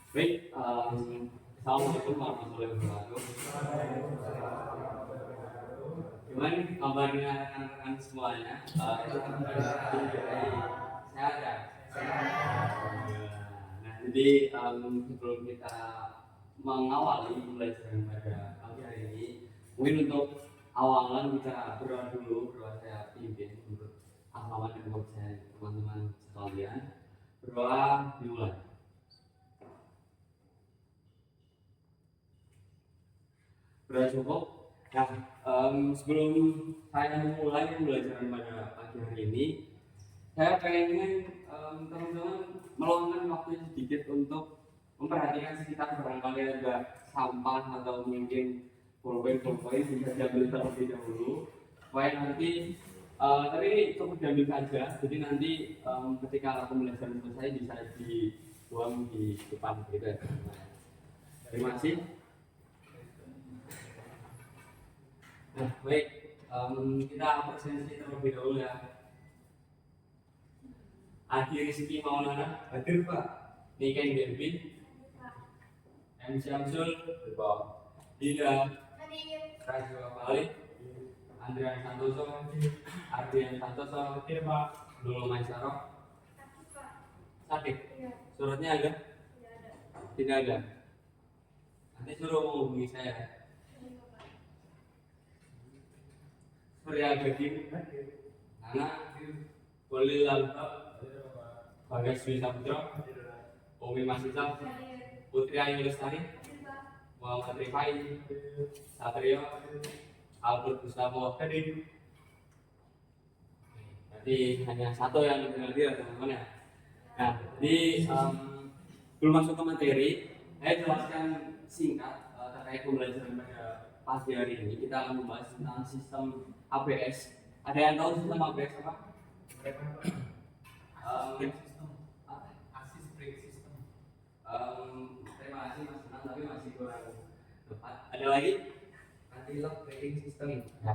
Baik, assalamualaikum warahmatullahi wabarakatuh. Gimana nih kabarnya rekan-rekan semuanya? Sehat ya? Nah, jadi sebelum kita mengawali pembelajaran pada pagi hari ini, mungkin untuk awalan kita berdoa saya pimpin untuk akhlawan dan kepercayaan teman-teman sekalian. Berdoa dimulai. Sudah cukup. Nah, sebelum saya memulai pembelajaran pada pagi hari ini, saya pengen teman-teman meluangkan waktu sedikit untuk memperhatikan sekitar, barangkali ada sampah atau mungkin pulpen bisa diambil terlebih dahulu supaya nanti tapi ini cukup diambil saja, jadi nanti ketika pembelajaran selesai bisa dibuang di depan gitu ya. Terima kasih. Nah, baik, kita presentasi terlebih dahulu ya. Adi Rizky Maulana, hadir Pak. Niken Gelvin, M. Syamsul, berbawah. Dida, Rajwa Khalid, Andrian Santoso, Ardian Santoso, Nurul Maisarok, sakit. Suratnya ada? Tidak ada. Nanti suruh menghubungi saya. Surya Gading, Nana, Boleh Lantak, Bagas Dwi Sabutro, Umi Masita, Putri Ayu Lestari, Muhammad Rifai, Satrio, Albert Gustavo. Jadi hanya satu yang hadir teman-teman ya. Nah, jadi belum masuk ke materi, saya jelaskan singkat terkait pembelajaran pada pagi hari ini. Kita akan membahas tentang sistem ABS. Ada yang tahu sistem ABS apa? Assist brake system. Terima kasih Mas Senang, tapi masih kurang tepat. Ada lagi? Anti-lock braking system. Ya.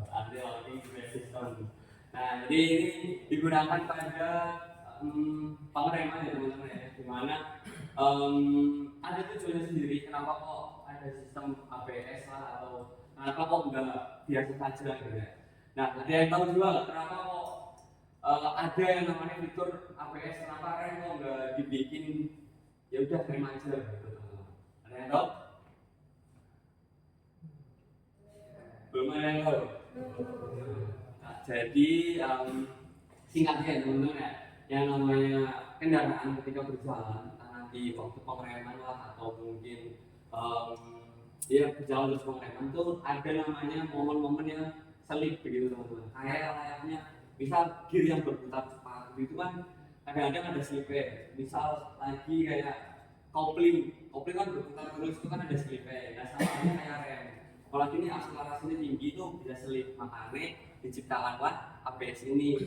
Anti-lock braking system. Nah, jadi ini digunakan pada pengereman ya teman-teman ya, dimana ada tujuannya sendiri. Kenapa kok ada sistem ABS lah, atau kenapa kok nggak biasa saja gitu ya. Nah, ada yang tahu juga nggak kenapa kok ada yang namanya fitur ABS, kenapa rem kok nggak dibikin ya udah rem aja gitu teman-teman. Ada yang tahu? Belum ada yang tahu. Nah, jadi singkatnya teman-teman ya, yang namanya kendaraan ketika berjalan, nanti waktu pengereman lah atau mungkin ya berjalan terus pengereman tuh ada namanya momen-momen yang selip begitu teman-teman. Kayak layaknya misal gear yang berputar cepat itu kan kadang-kadang ada selipnya. Misal lagi kayak kopling kan berputar terus itu kan ada selipnya. Nah, sama aja kayak rem. Apalagi ini akselerasinya tinggi itu bisa selip, makanya diciptakanlah ABS ini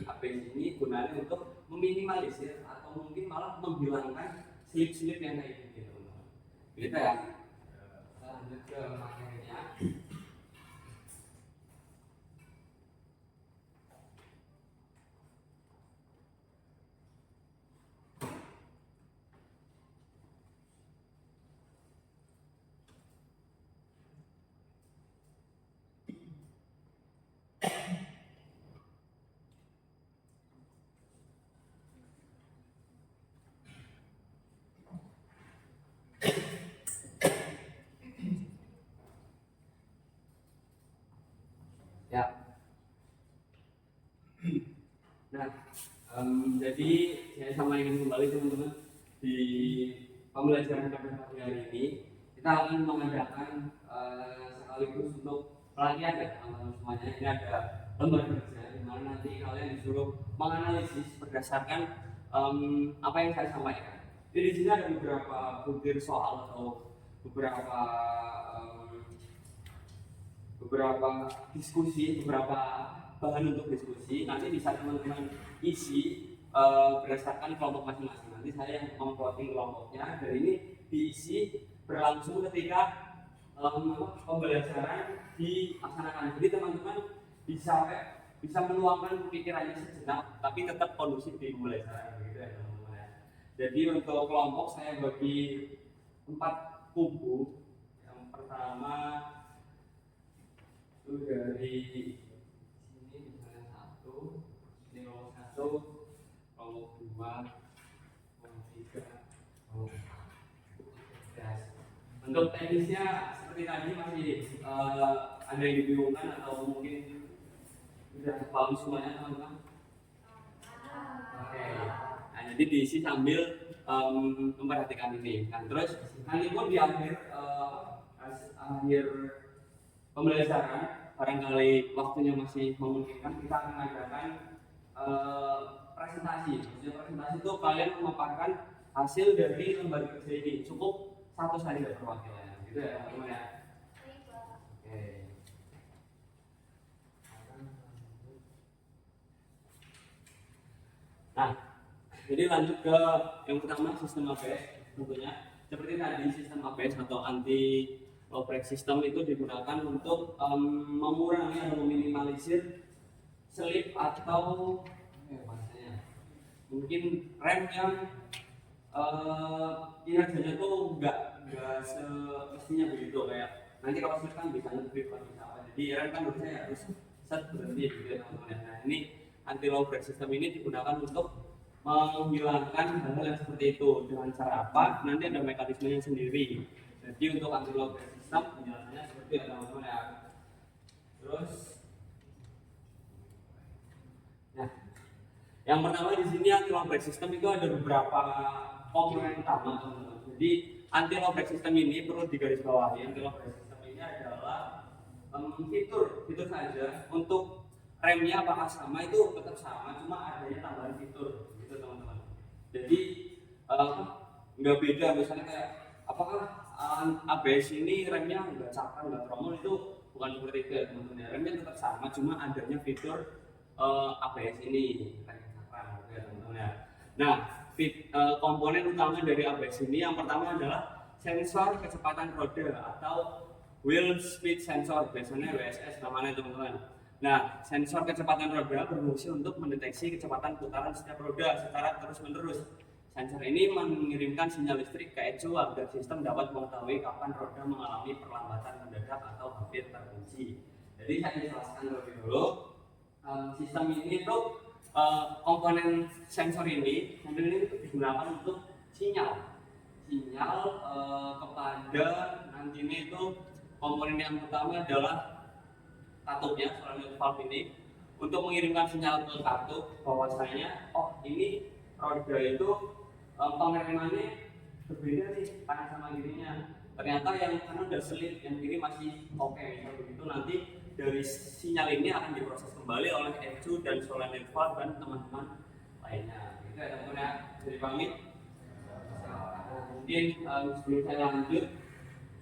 gunanya untuk meminimalisir atau mungkin malah menghilangkan slip-slip yang kayak gitu. Gitu ya. Lanjut ke materinya. Ya. Nah, jadi saya sampaikan kembali teman-teman, di pembelajaran pada pagi hari ini kita akan mengadakan sekaligus untuk pelatihan ya teman-teman semuanya. Ini ada lembar kerja di mana nanti kalian disuruh menganalisis berdasarkan apa yang saya sampaikan. Jadi di sini ada beberapa butir soal atau beberapa diskusi, beberapa bahan untuk diskusi. Nanti bisa teman-teman isi berdasarkan kelompok masing-masing. Nanti saya yang memplotting kelompoknya, dan ini diisi berlangsung ketika pembelajaran dilaksanakan. Jadi teman-teman bisa meluangkan pikirannya sejenak, tapi tetap kondusif di pembelajaran, gitu ya teman-teman. Jadi untuk kelompok saya bagi 4 kubu. Yang pertama itu dari sini misalnya 1, ini kelompok 1, kelompok 2, kelompok 3, kelompok 4. Untuk teknisnya seperti tadi masih ada yang dibingungkan atau mungkin sudah paham semuanya teman-teman? Oke. Nah, jadi diisi sambil memperhatikan ini. Nah, terus nanti pun di akhir pembelajaran, barangkali waktunya masih memungkinkan, kita akan mengadakan presentasi. Maksudnya presentasi itu kalian memaparkan hasil dari lembar kerja ini. Cukup 1 saja perwakilan. Gitu ya teman-teman ya. Oke. Nah, jadi lanjut ke yang pertama, sistem ABS tentunya. Seperti tadi, sistem ABS atau anti low break system itu digunakan untuk mengurangi atau meminimalisir slip atau bahasanya mungkin rem yang kinerjanya tuh nggak semestinya begitu, kayak nanti kalau slip kan bisa lebih bisa apa. Jadi rem kan harus set berhenti gitu ya teman-teman. Nah, ini anti low break system ini digunakan untuk menghilangkan hal-hal yang seperti itu. Dengan cara apa? Nanti ada mekanismenya sendiri. Jadi untuk anti low break system penjelasannya seperti itu teman-teman ya. Terus, nah, yang pertama di sini anti low break system itu ada beberapa komponen utama teman-teman. Jadi anti low break system ini perlu digarisbawahi. Anti low break system ini adalah fitur saja. Untuk remnya apakah sama, itu tetap sama, cuma adanya tambahan fitur gitu teman-teman. Jadi nggak beda, misalnya kayak apakah ABS ini remnya nggak cakram, nggak tromol, itu bukan seperti itu ya teman-teman. Remnya tetap sama, cuma adanya fitur ABS ini kayak cakram gitu ya teman-teman ya. Nah, komponen utama dari ABS ini yang pertama adalah sensor kecepatan roda atau wheel speed sensor, biasanya WSS namanya teman-teman. Nah, sensor kecepatan roda berfungsi untuk mendeteksi kecepatan putaran setiap roda secara terus-menerus. Sensor ini mengirimkan sinyal listrik ke ECU agar sistem dapat mengetahui kapan roda mengalami perlambatan mendadak atau hampir terkunci. Jadi saya jelaskan terlebih dulu. Sistem ini tuh komponen sensor ini digunakan untuk sinyal kepada nantinya itu. Komponen yang pertama adalah katupnya, solenoid valve ini, untuk mengirimkan sinyal ke katup bahwasanya ini roda itu pengeremannya berbeda nih kanan sama kirinya. Ternyata yang kanan udah selip, yang kiri masih oke. Kalau begitu nanti dari sinyal ini akan diproses kembali oleh ECU dan solenoid valve dan teman-teman lainnya. Itu ya teman-teman ya. Jadi pamit. Mungkin sebelum saya lanjut,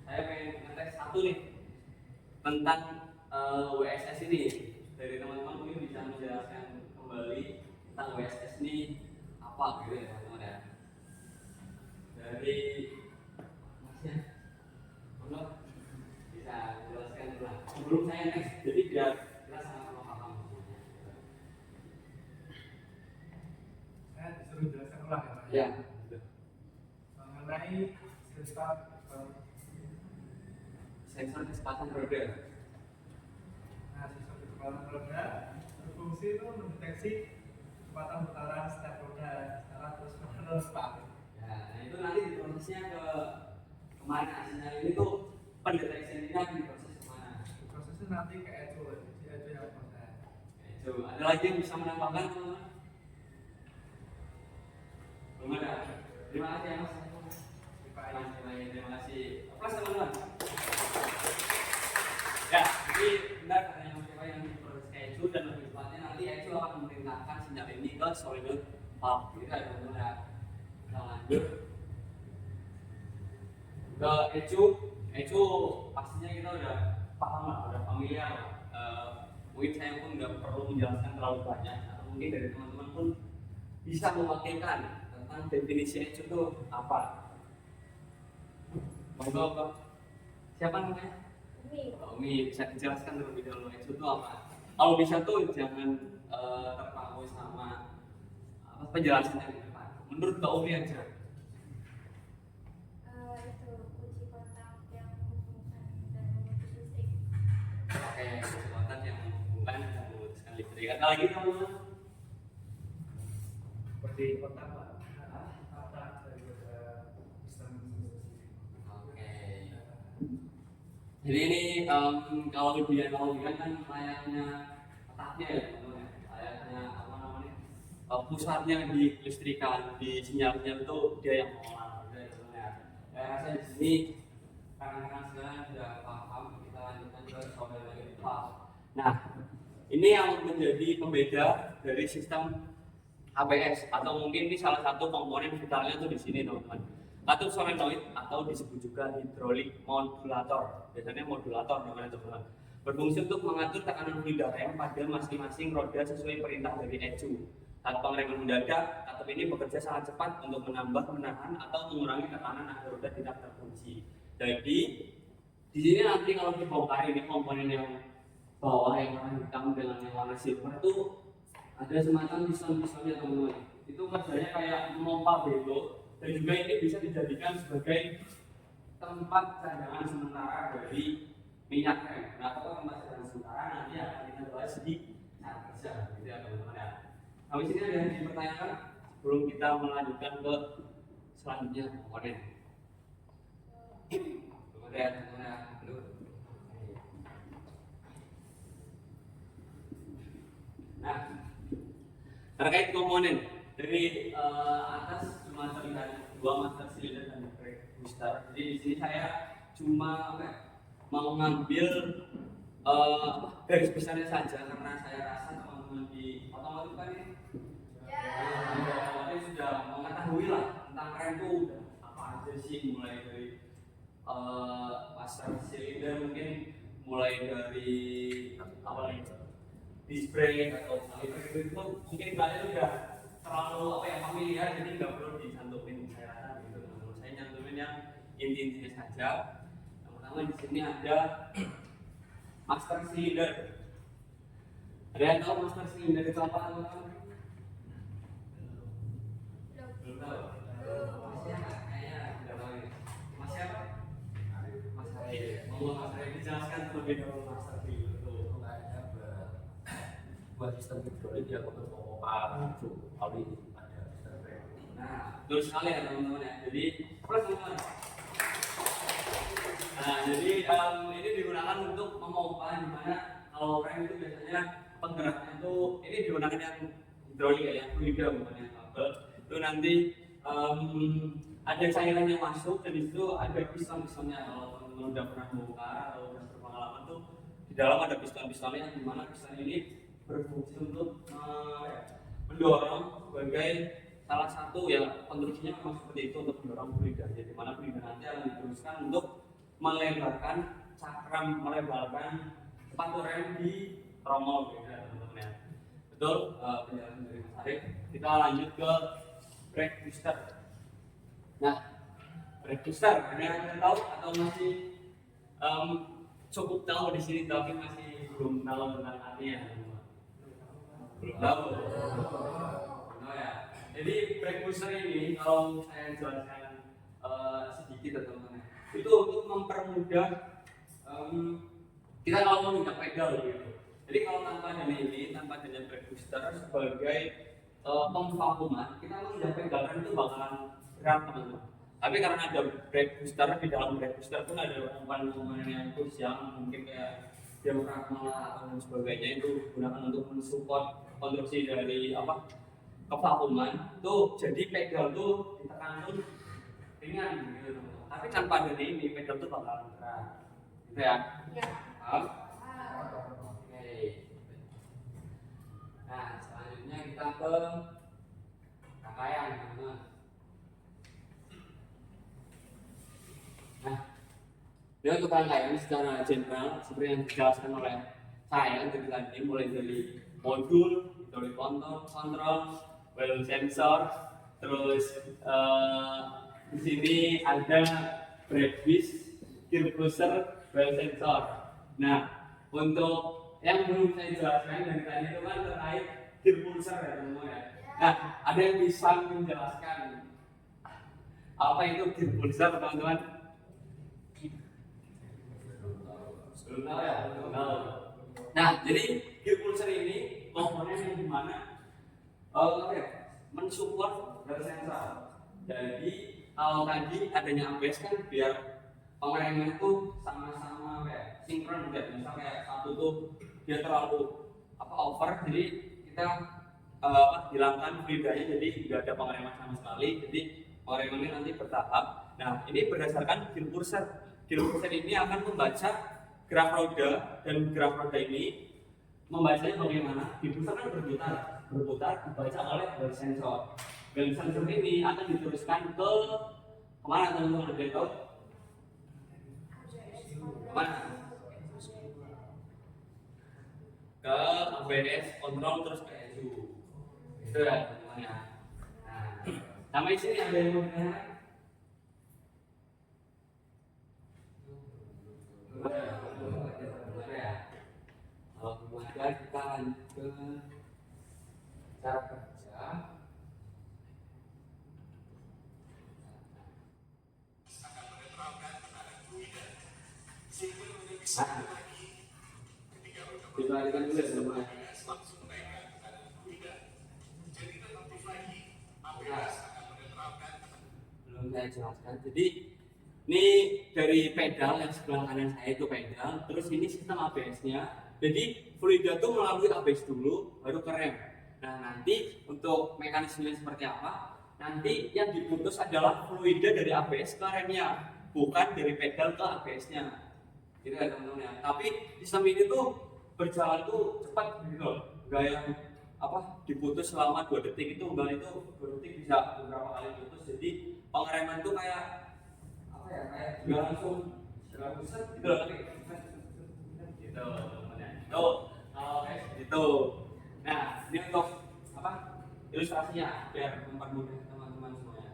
saya pengen ngetes satu nih tentang WSS ini. Dari teman-teman mungkin bisa menjelaskan kembali tentang WSS ini apa gitu ya teman-teman ya. Dari Masnya, bisa menjelaskan dulu sebelum saya next, jadi biar kita sama-sama paham semuanya. Saya disuruh jelaskan ulang ya Pak? Ya. Mengenai sensor kecepatan roda. Nah, sensor kecepatan roda berfungsi itu mendeteksi kecepatan putaran setiap roda secara terus-menerus Pak. Ya, nah itu nanti diprosesnya ke kemana? Sinyal ini tuh pendeteksiannya akan diproses kemana? Prosesnya nanti ke ECU, si ECU yang proses. ECU. Ada lagi yang bisa menambahkan teman-teman? Belum ada. Terima kasih ya Mas. Terima kasih. Plus teman-teman. Ya, jadi benar katanya Mas Dewa yang diproses ke ECU, dan lebih tepatnya nanti ECU akan memerintahkan sinyal ini ke solenoid valve. Gitu ya teman-teman ya. Kita lanjut ke ECU pastinya kita udah paham lah, udah familiar. Mungkin saya pun nggak perlu menjelaskan terlalu banyak, atau mungkin dari teman-teman pun bisa mewakilkan tentang definisi ECU itu apa. Monggo, siapa namanya? Umi, bisa dijelaskan terlebih dahulu ECU itu apa? Kalau bisa tuh jangan terpaku sama penjelasannya di depan. menurut Mbak Umi aja. Itu kunci kotak yang menghubungkan dan memutus listrik. Oke, kekuatan yang menghubungkan dan memutuskan listrik. Ada lagi teman-teman? Seperti kotak Pak. Kotak daripada sistem sendiri. Oke. Jadi ini kalau dibilang kan layaknya petaknya ya teman-teman. Layaknya apa namanya? Pusatnya di listrikan, di sinyalnya itu dia yang mengolah. Gitu ya teman-teman ya. Saya rasa di sini rekan-rekan sekalian sudah paham. Kita lanjutkan ke soal lagi kelas. Nah, ini yang menjadi pembeda dari sistem ABS atau mungkin ini salah satu komponen vitalnya tuh di sini teman-teman. Katup solenoid atau disebut juga hidrolik modulator. Biasanya modulator namanya teman-teman. Berfungsi untuk mengatur tekanan fluida rem pada masing-masing roda sesuai perintah dari ECU. Saat pengereman mendadak, katup ini bekerja sangat cepat untuk menambah, menahan atau mengurangi tekanan agar roda tidak terkunci. Jadi di sini nanti kalau dibongkar ini komponen yang bawah yang warna hitam dengan yang warna silver itu ada semacam piston-pistonnya teman-teman. Itu kerjanya kayak memompa belok dan juga ini bisa dijadikan sebagai tempat cadangan sementara dari minyak rem. Nah, kalau tempat cadangan sementara nanti akan kita bahas di saat kerja, gitu ya teman-teman ya. Habis ini ada yang dipertanyakan sebelum kita melanjutkan ke selanjutnya komponen. Belum ada ya teman-teman ya. Nah, terkait komponen dari atas cuma terlihat dua master cylinder dan brake booster. Jadi di sini saya cuma mau ngambil garis besarnya saja karena saya rasa teman-teman di otomotif kan ini otomotif sudah mengetahui lah tentang rem itu udah apa aja sih, mulai dari master cylinder mungkin mulai dari apa lagi disc brake atau cylinder itu mungkin kalian udah terlalu apa ya familiar, jadi nggak perlu dicantumin saya rasa gitu teman-teman. Saya nyantumin yang inti-intinya saja. Yang pertama di sini ada master cylinder. Ada yang tahu master cylinder itu apa teman-teman? Belum tahu. Masnya kayaknya sudah tahu ini. Mas siapa? Mas Hari. Mau Mas Hari dijelaskan terlebih dahulu master cylinder itu. Buat sistem hidrolik ya untuk memompa itu oli ada sistem rem. Nah, betul sekali ya teman-teman ya. Jadi plus teman-teman. Nah, jadi ini digunakan untuk memompa, di mana kalau rem itu biasanya penggeraknya itu ini digunakan yang hidrolik ya, yang fluida bukan yang kabel. Itu nanti ada cairan yang masuk dan di situ ada piston-pistonnya. Kalau teman-teman udah pernah bongkar atau udah berpengalaman tuh di dalam ada piston-pistonnya yang dimana piston ini berfungsi untuk mendorong sebagai salah satu ya konstruksinya memang seperti itu untuk mendorong fluida. Jadi mana fluida nanti akan diteruskan untuk melebarkan cakram, melebarkan sepatu rem di tromol gitu ya teman-teman ya. Betul penjelasan dari Mas Arif. Kita lanjut ke brake booster. Nah, brake booster ada yang tahu atau masih cukup tahu di sini tapi masih belum tahu tentang artinya? Belum tahu. Nah ya. Jadi brake booster ini kalau saya jelaskan sedikit teman-teman, itu untuk mempermudah kita kalau mau minta pedal gitu. Jadi kalau tanpa adanya ini, tanpa adanya brake booster sebagai pemvakuman, kita menginjak pedal rem itu bakalan berat teman-teman. Tapi karena ada brake booster, di dalam brake booster pun ada komponen-komponen yang khusus yang mungkin kayak diafragma atau sebagainya itu digunakan untuk mensupport konstruksi dari apa kevakuman tuh, jadi pedal tuh ditekan tuh ringan gitu teman-teman. Tapi tanpa ada ini pedal tuh bakalan berat gitu ya. Paham? Oke. Nah selanjutnya kita ke rangkaian teman-teman. Nah, ini untuk rangkaian secara general seperti yang dijelaskan oleh saya tadi, mulai dari modul, hidrolik kontrol, well sensor, terus di sini ada brake disc, gear booster, well sensor. Nah, untuk yang belum saya jelaskan dari tadi itu kan terkait gear booster ya teman-teman ya. Nah, ada yang bisa menjelaskan apa itu gear pulsar, teman-teman? Belum tahu ya? Belum tahu. Nah, jadi gear pulsar ini komponen yang dimana mensupport dari sensor. Jadi kalau tadi adanya ABS kan biar pengereman itu sama-sama kayak sinkron, misal kayak satu tuh dia terlalu over, jadi kita hilangkan fluidanya, jadi tidak ada pengereman sama sekali, jadi pengeremannya nanti bertahap. Nah, ini berdasarkan gear pulsar. Gear pulsar ini akan membaca gerak roda, dan gerak roda ini membacanya bagaimana? Gear pulsar kan berputar dibaca oleh sensor, dan sensor ini akan diteruskan ke kemana, teman-teman? Ada tahu? Kemana? Ke ABS kontrol, terus ke ECU. Itu ya teman-teman ya. Nah, sampai sini ada yang mau bertanya? Kalau belum ada, kita lanjut ke cara kerja. Dibalikan dulu ya teman-teman. Belum saya jelaskan. Jadi ini dari pedal yang sebelah kanan saya itu pedal, terus ini sistem ABS-nya. Jadi fluida itu melalui ABS dulu, baru ke rem. Nah, nanti untuk mekanismenya seperti apa? Nanti yang diputus adalah fluida dari ABS ke remnya, bukan dari pedal ke ABS-nya. Gitu ya teman-teman ya. Tapi sistem ini tuh berjalan tuh cepat gitu loh. Enggak yang diputus selama 2 detik itu, enggak, itu 2 detik bisa beberapa kali putus. Jadi pengereman tuh kayak kayak juga langsung pusat gitu loh, tapi gitu teman-teman ya. Oke, gitu. Nah, ini untuk ilustrasinya biar mempermudah teman-teman semuanya.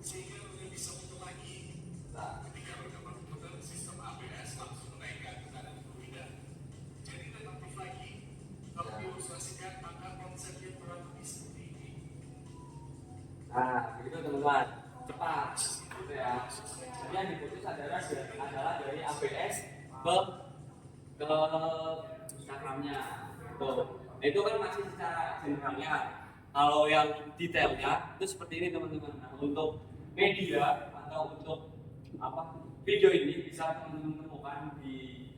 Sehingga lebih bisa untuk lagi. Nah, ketika roda berputar, sistem ABS langsung menaikkan tekanan fluida. Jadi relatif lagi, kalau diilustrasikan maka konsepnya kurang lebih seperti ini. Nah, begitu teman-teman, cepat, gitu ya. Jadi yang diputus adalah dari ABS ke cakramnya. Nah, itu kan masih secara generalnya. Kalau yang detailnya itu seperti ini teman-teman. Nah, untuk media atau untuk video ini bisa teman-teman temukan di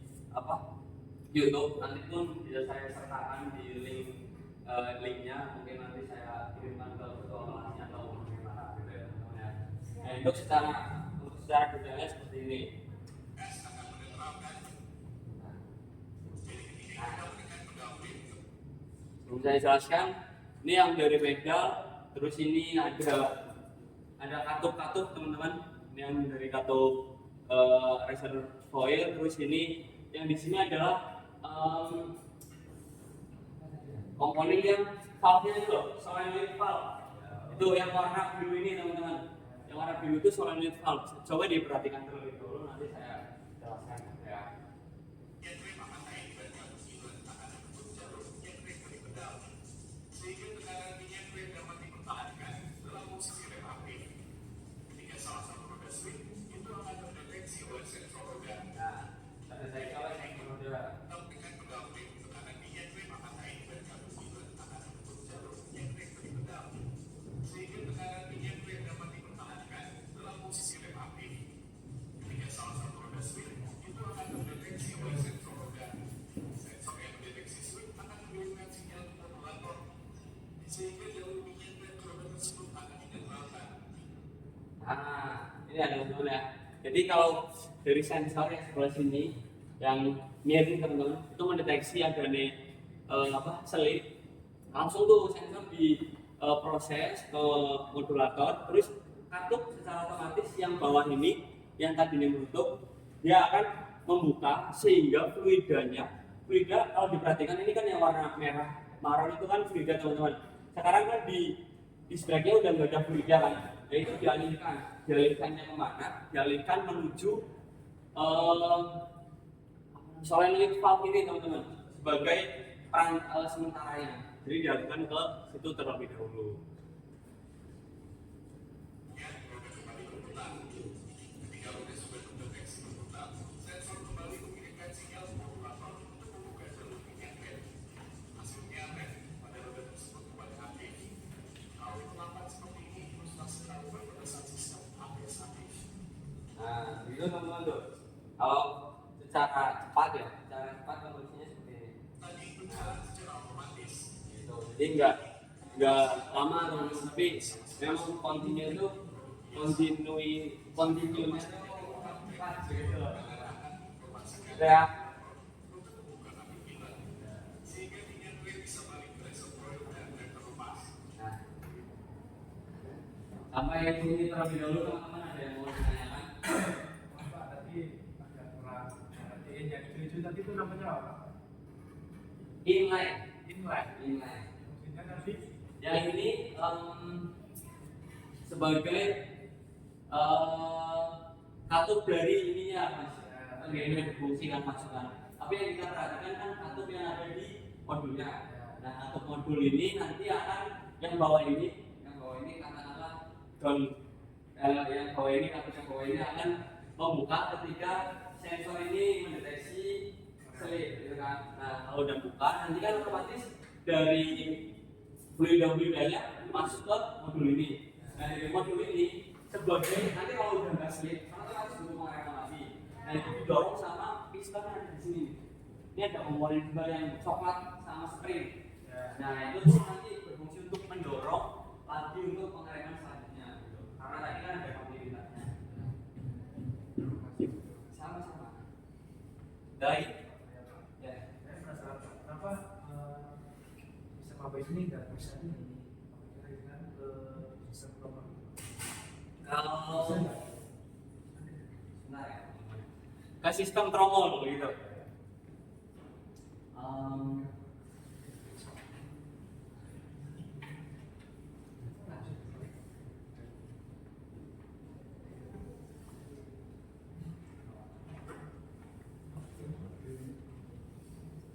YouTube. Nanti pun bisa saya sertakan di linknya. Mungkin nanti saya kirimkan ke ketua kelasnya atau bagaimana gitu ya teman-teman ya. Nah, untuk secara detailnya seperti ini. Belum saya jelaskan, ini yang dari pedal, terus ini ada katup teman-teman, ini yang dari katup reservoir, terus ini yang di sini adalah komponen yang valve-nya itu loh, solenoid valve. Itu yang warna biru ini teman-teman, yang warna biru itu solenoid valve. Coba diperhatikan terlebih dulu, nanti saya jelaskan ya. Ini ada teman-teman ya. Jadi kalau dari sensor yang sebelah sini yang miring teman-teman itu mendeteksi adanya selip, langsung tuh sensor di proses ke modulator, terus katup secara otomatis yang bawah ini yang tadinya menutup dia akan membuka sehingga fluida kalau diperhatikan ini kan yang warna merah marun itu kan fluida teman-teman. Sekarang kan di sebagian udah nggak ada fluida kan, yaitu dialihkannya kemana? Dialihkan menuju solenoid valve ini teman-teman sebagai peran sementaranya. Jadi dialihkan ke situ terlebih dahulu. Nah, itu teman-teman tuh. Kalau secara cepat ya, secara cepat kondisinya seperti ini. Gitu. Jadi nggak lama teman-teman, tapi memang continue itu continuenya itu cepat gitu. Gitu ya. Nah, sampai sini terlebih dahulu teman-teman, ada yang mau ditanyakan? Pak, tadi agak kurang ngertiin yang hijau-hijau tadi itu namanya apa? Inline. Inline. Maksudnya tadi Yang ini sebagai katup dari ininya mas, ini berfungsi kan masukan. Tapi yang kita perhatikan kan katup yang ada di modulnya. Nah, katup modul ini nanti akan yang bawah ini katakanlah yang bawah ini katup yang bawah ini akan membuka ketika sensor ini mendeteksi selip, gitu kan. Nah, kalau udah buka nanti kan otomatis dari fluida-fluidanya masuk ke modul ini. Nah, dari modul ini sebagai nanti kalau udah nggak slip, karena otomatis butuh pengereman lagi. Nah, itu didorong sama piston yang ada di sini. Ini ada komponen juga yang coklat sama spring. Nah, itu tuh nanti berfungsi untuk mendorong lagi untuk pengereman selanjutnya. Gitu. Karena tadi kan ada kontinuitasnya. Sama-sama. Baik. Ya. saya penasaran kenapa bisa mabes ini nggak bisa ini dengan ke sistem global? Kalau sebentar ya, ke sistem tromol begitu.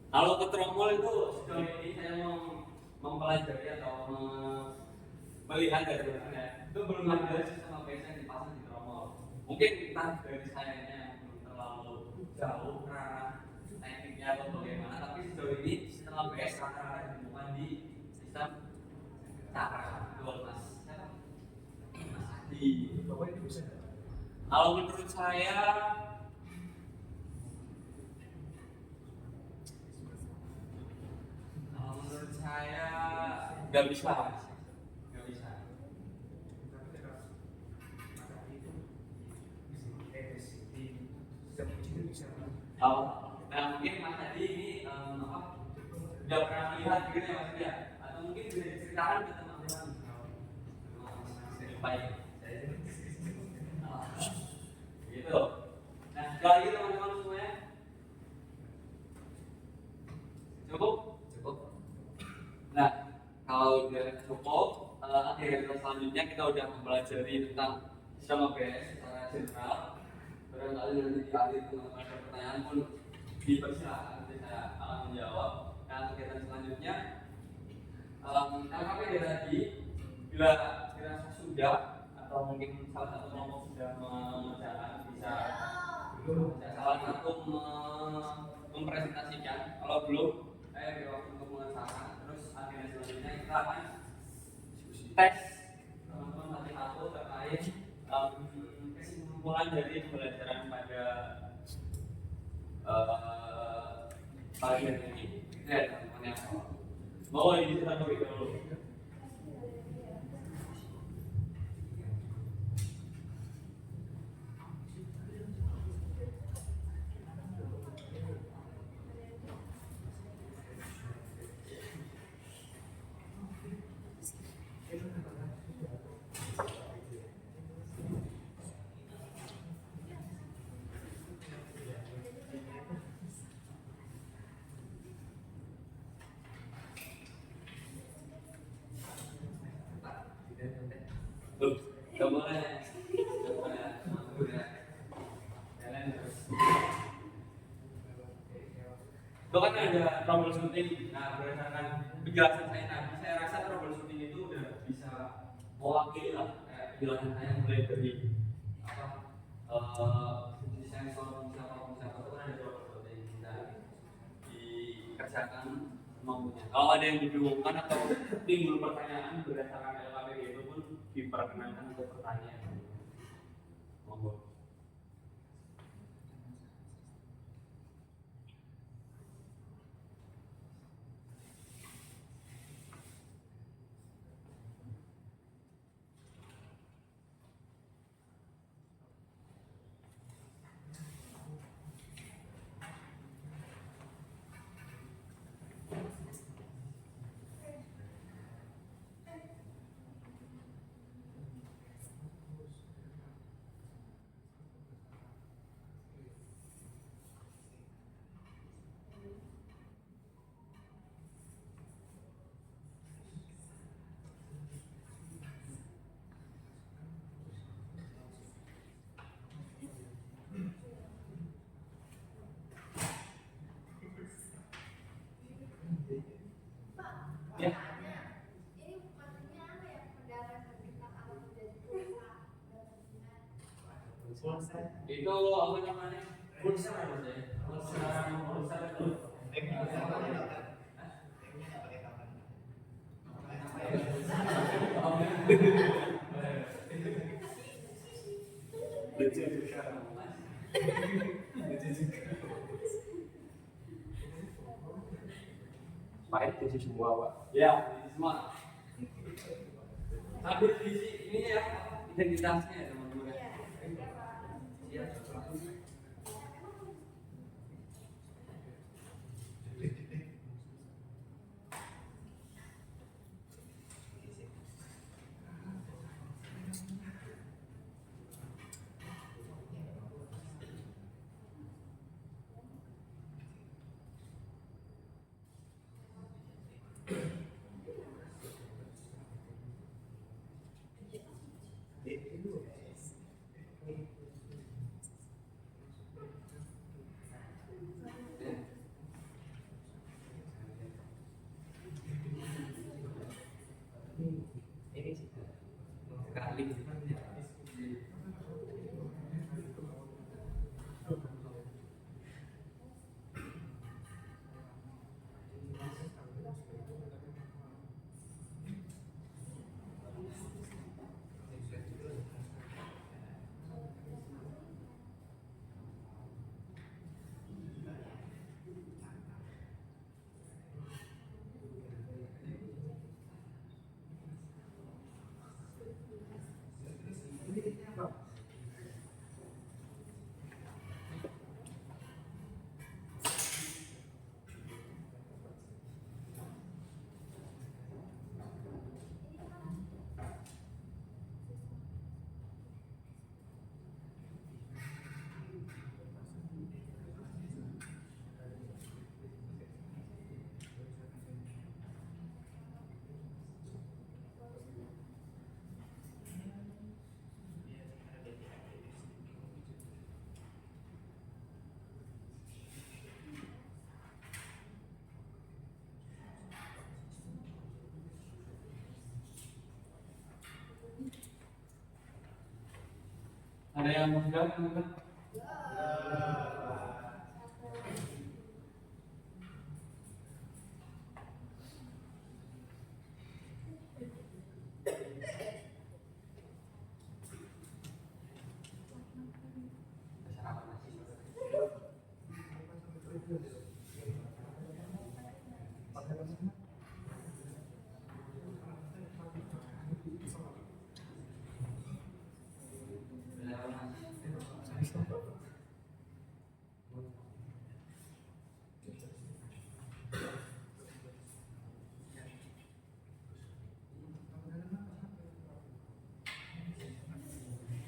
Kalau ke tromol itu sejauh ini saya mempelajari atau melihat dari belakangnya itu belum ada sistem ABS yang dipasang di tromol. Mungkin entah dari sayanya yang belum terlalu jauh karena tekniknya atau bagaimana, tapi sejauh ini sistem ABS rata-rata ditemukan di sistem cakra. Betul mas. Mas Adi. Bahwa itu bisa nggak? Kalau menurut saya nggak bisa. Tapi kalau ada itu di sistem itu bisa. Nah mungkin Mas Adi ini udah pernah melihat gitu ya Mas Adi ya? Atau mungkin bisa diceritakan ke teman-teman. Baik. Gitu. Nah sekali lagi teman-teman semuanya. Cukup? Nah, kalau udah cukup, akhirnya selanjutnya kita udah mempelajari tentang sistem ABS secara general. Barangkali nanti di akhir teman-teman ada pertanyaan pun dipersilakan, nanti saya akan menjawab. Nah, kegiatan selanjutnya, LKP dari tadi, bila dirasa sudah atau mungkin salah satu kelompok sudah mengerjakan, bisa salah satu mempresentasikan. Kalau belum, saya beri waktu untuk mengerjakan. Selanjutnya kita akan tes teman-teman satu-satu terkait kesimpulan dari pembelajaran pada bagian ini. Itu ya teman-teman yang mau ini kita beri dulu. Gak boleh. Jalan terus. Itu kan ada troubleshooting. Nah, berdasarkan penjelasan saya tadi, saya rasa troubleshooting itu udah bisa mewakili lah kayak penjelasan saya mulai dari apa fungsi sensor, fungsi apa itu kan ada troubleshooting yang bisa dikerjakan mampunya. Kalau ada yang dibingungkan atau timbul pertanyaan berdasarkan LKPG itu pun diperkenankan untuk bertanya. Monggo. Ya. Ini maksudnya apa ya? Pendarahan kita kalau menjadi pulsa dan Itu apa namanya? Pulsa apa sih? Pulsa itu. Lucu juga. Lucu juga. Pahit di semua Pak. Ya, ini semua. Tapi di ini ya identitasnya ya teman-teman. Iya. Ini sih. Sekali. Ada yang mau bilang?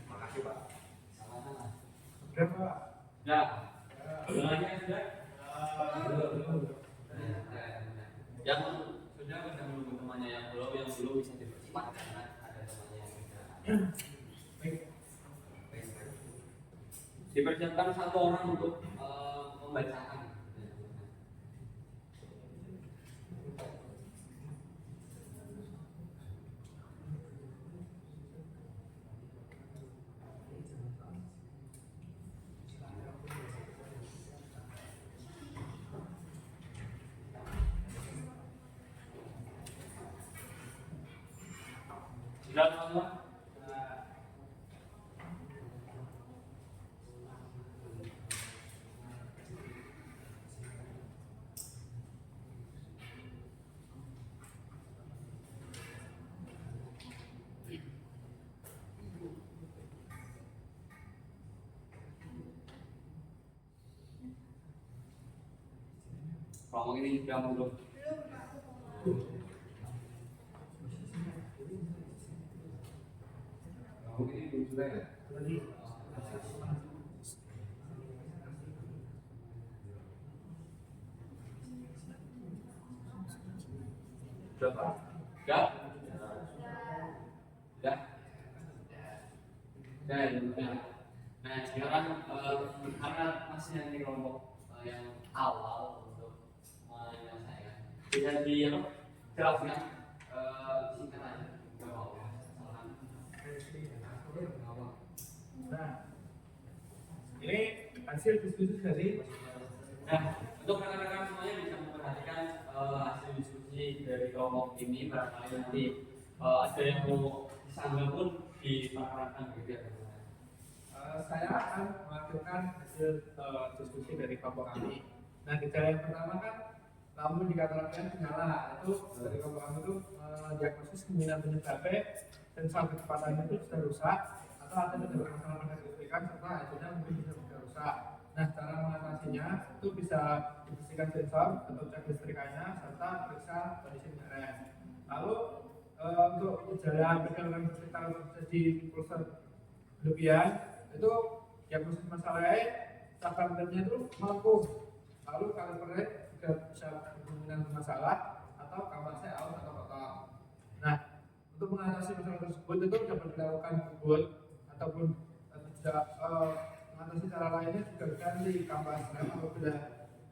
Makasih Pak. Sama-sama. Berapa? Ya. Belanja sudah? Yang sudah bisa menunggu temannya yang belum bisa dipercepat karena ada temannya yang sudah. Dipersiapkan satu orang untuk membacakan. Sudah teman-teman? Kelompok ini sudah belum? Belum Pak. Kelompok ini belum juga ya? Sudah Pak? Sudah? Sudah? Sudah. Nah sekarang karena masih yang di kelompok yang awal untuk menyelesaikan, bisa dijelaskan singkat aja bahwa kesalahan. Nah, ini hasil diskusi dari Nah, untuk rekan-rekan semuanya bisa memperhatikan hasil diskusi dari kelompok ini. Barangkali nanti ada yang mau disanggah pun diperhatikan gitu ya. saya akan melakukan hasil diskusi dari kelompok kami. Nah, gejala yang pertama kan lampu dikatakan menyala. Itu dari kelompok kami itu diagnosis kemungkinan penyebabnya sensor kecepatan itu sudah rusak atau ada masalah pada kelistrikan serta akhirnya mungkin bisa sudah rusak. Nah, cara mengatasinya itu bisa dibersihkan sensor atau cek listrikannya serta periksa kondisi rem. Lalu untuk gejala perjalanan sekitar terjadi pulsar berlebihan itu diagnosis masalahnya cakram remnya itu melengkung. Lalu kalipernya juga bisa kemungkinan bermasalah atau kampasnya aus atau kotor. Nah, untuk mengatasi masalah tersebut itu dapat dilakukan bubut ataupun tidak mengatasi cara lainnya juga ganti kampas rem apabila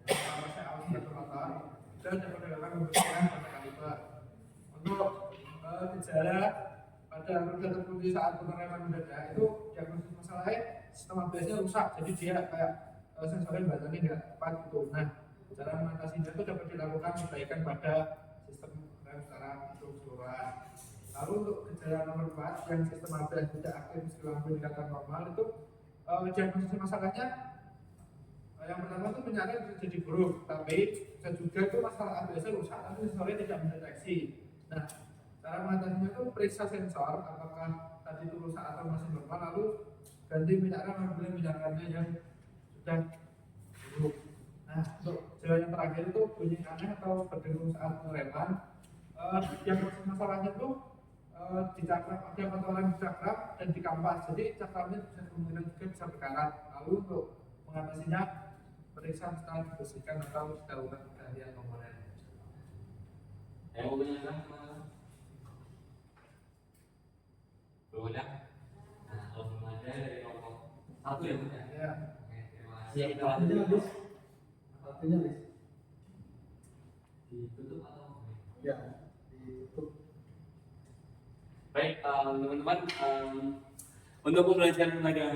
kampasnya aus atau kotor dan dapat dilakukan pembersihan pada kaliper. Untuk gejala pada roda terkunci saat pengereman mendadak itu diagnosis masalahnya sistem ABS-nya rusak, jadi dia kayak sensornya batangnya tidak tepat gitu. Nah, cara mengatasinya itu dapat dilakukan perbaikan pada sistem rem secara keseluruhan. Lalu untuk gejala nomor 4 yang sistem ABS tidak aktif meski lampu indikator normal itu diagnosis masalahnya yang pertama itu penyakit terjadi buruk, tapi bisa juga itu masalah ABS-nya rusak tapi sensornya tidak mendeteksi. Nah, cara mengatasinya itu periksa sensor apakah tadi itu rusak atau masih normal, lalu ganti minyak rem apabila minyak remnya yang sudah buruk. Nah, untuk jalan yang terakhir itu bunyi aneh atau berdengung saat pengereman. Yang masalahnya itu di cakram, ada kotoran di cakram dan di kampas, jadi cakramnya bisa kemungkinan juga bisa berkarat. Lalu untuk mengatasinya periksa setelah dibersihkan atau dilakukan penggantian komponen. Yang mau menanyakan teman-teman? Belum ada? Nah, kalau belum ada dari kelompok satu ya Mas ya? Ya. Oke, terima kasih. Kita lanjut. Artinya Lis, Ditutup atau? ya ditutup. Baik, teman-teman, untuk pembelajaran pada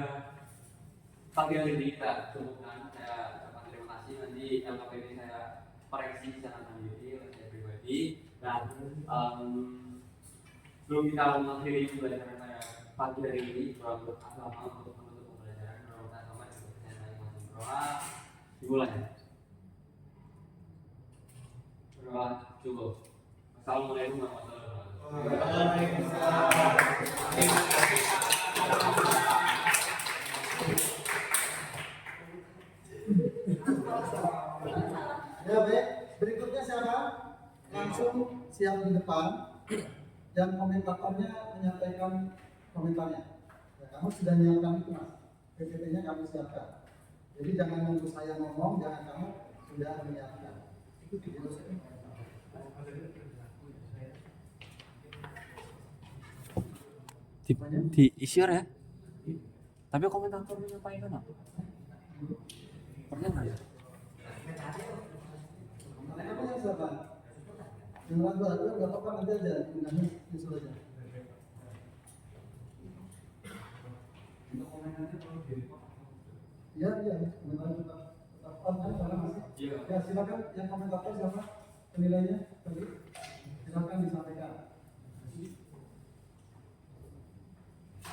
pagi hari ini kita cukupkan. Saya ucapkan terima kasih. Nanti yang ini saya koreksi secara mandiri oleh saya pribadi. Dan sebelum kita mengakhiri pembelajaran pada pagi hari ini, doa untuk agama untuk menutup pembelajaran doa agama dan kesehatan yang masih berdoa dimulai. Berdoa cukup. Assalamualaikum warahmatullahi wabarakatuh. Ya baik, berikutnya siapa? Langsung siap di depan dan komentatornya menyampaikan komentarnya. Ya, kamu sudah menyiapkan itu Mas, PPT-nya kami siapkan. Jadi jangan nunggu saya ngomong, jangan kamu sudah menyiapkan. Itu video saya. Di share ya. Tapi komentator menyampaikan apa? Pernah nggak ya? Apa yang siapkan? Yang lagu-lagu nggak apa-apa, nanti aja diundangnya nyusul aja. Iya, komentar juga. Karena masih. Ya silakan yang komentator siapa? Penilainya tadi. Silakan disampaikan.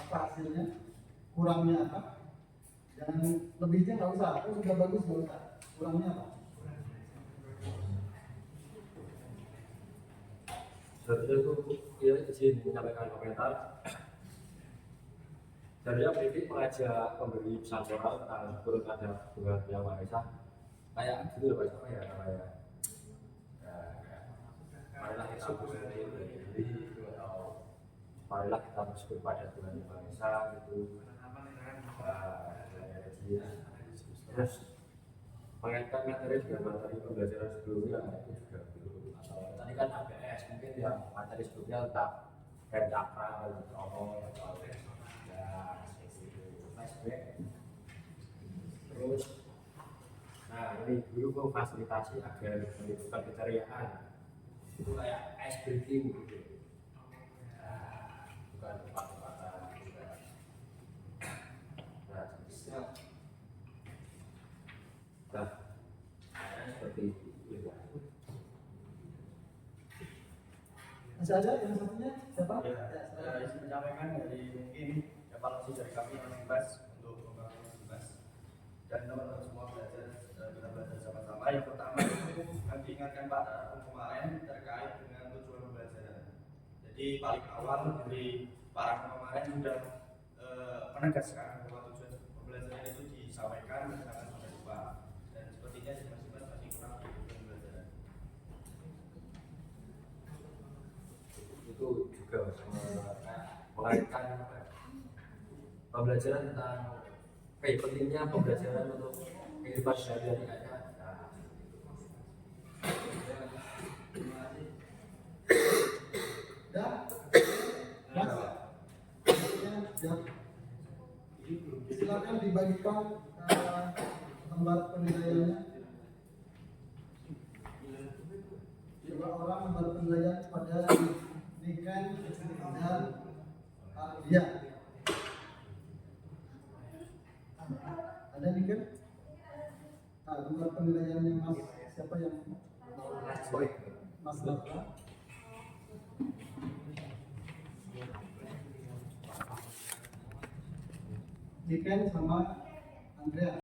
apa hasilnya, kurangnya apa. Jangan lebihnya nggak usah, itu sudah bagus nggak usah. Kurangnya apa? Setelah itu dia izin menyampaikan komentar. Dari kritik mengajak pemberi pesan moral tentang turut ada Tuhan Yang Maha Esa. Kayak gitu loh, Pak, ya kayak marilah kita bersyukur diri, atau marilah kita bersyukur pada Tuhan Yang Maha Esa gitu. Terus mengaitkan materi dengan materi pembelajaran sebelumnya itu juga gitu. Atau tadi kan ABS mungkin yang materi sebelumnya tentang cakra atau tromol atau ya flashback. Terus nah ini guru memfasilitasi agar menimbulkan keceriaan itu kayak ice breaking gitu. Nah, bukan tempat-tempatan juga. Nah, bisa. Nah, seperti itu. Masih ada yang satunya siapa? Ya, saya izin menyampaikan dari mungkin evaluasi dari kami Mas Ibas untuk pembangunan Mas Ibas dan teman-teman semua belajar, kita belajar sama-sama. Yang pertama itu kami ingatkan pada kemarin terkait dengan tujuan pembelajaran. Jadi paling awal dari para kemarin sudah menegaskan bahwa tujuan pembelajaran itu disampaikan dan jangan sampai lupa. Dan sepertinya di Mas Ibas masih kurang di tujuan pembelajaran. Itu juga mengaitkan pembelajaran tentang kayak pentingnya pembelajaran untuk kehidupan sehari-hari kayaknya. Ya, Mas. Ya. Silakan dibagikan lembar penilaiannya. 2 orang lembar penilaian kepada Niken dan Ardia. Ada Niken? Nah, lembar penilaiannya Mas siapa yang? Mas Latra. Niken sama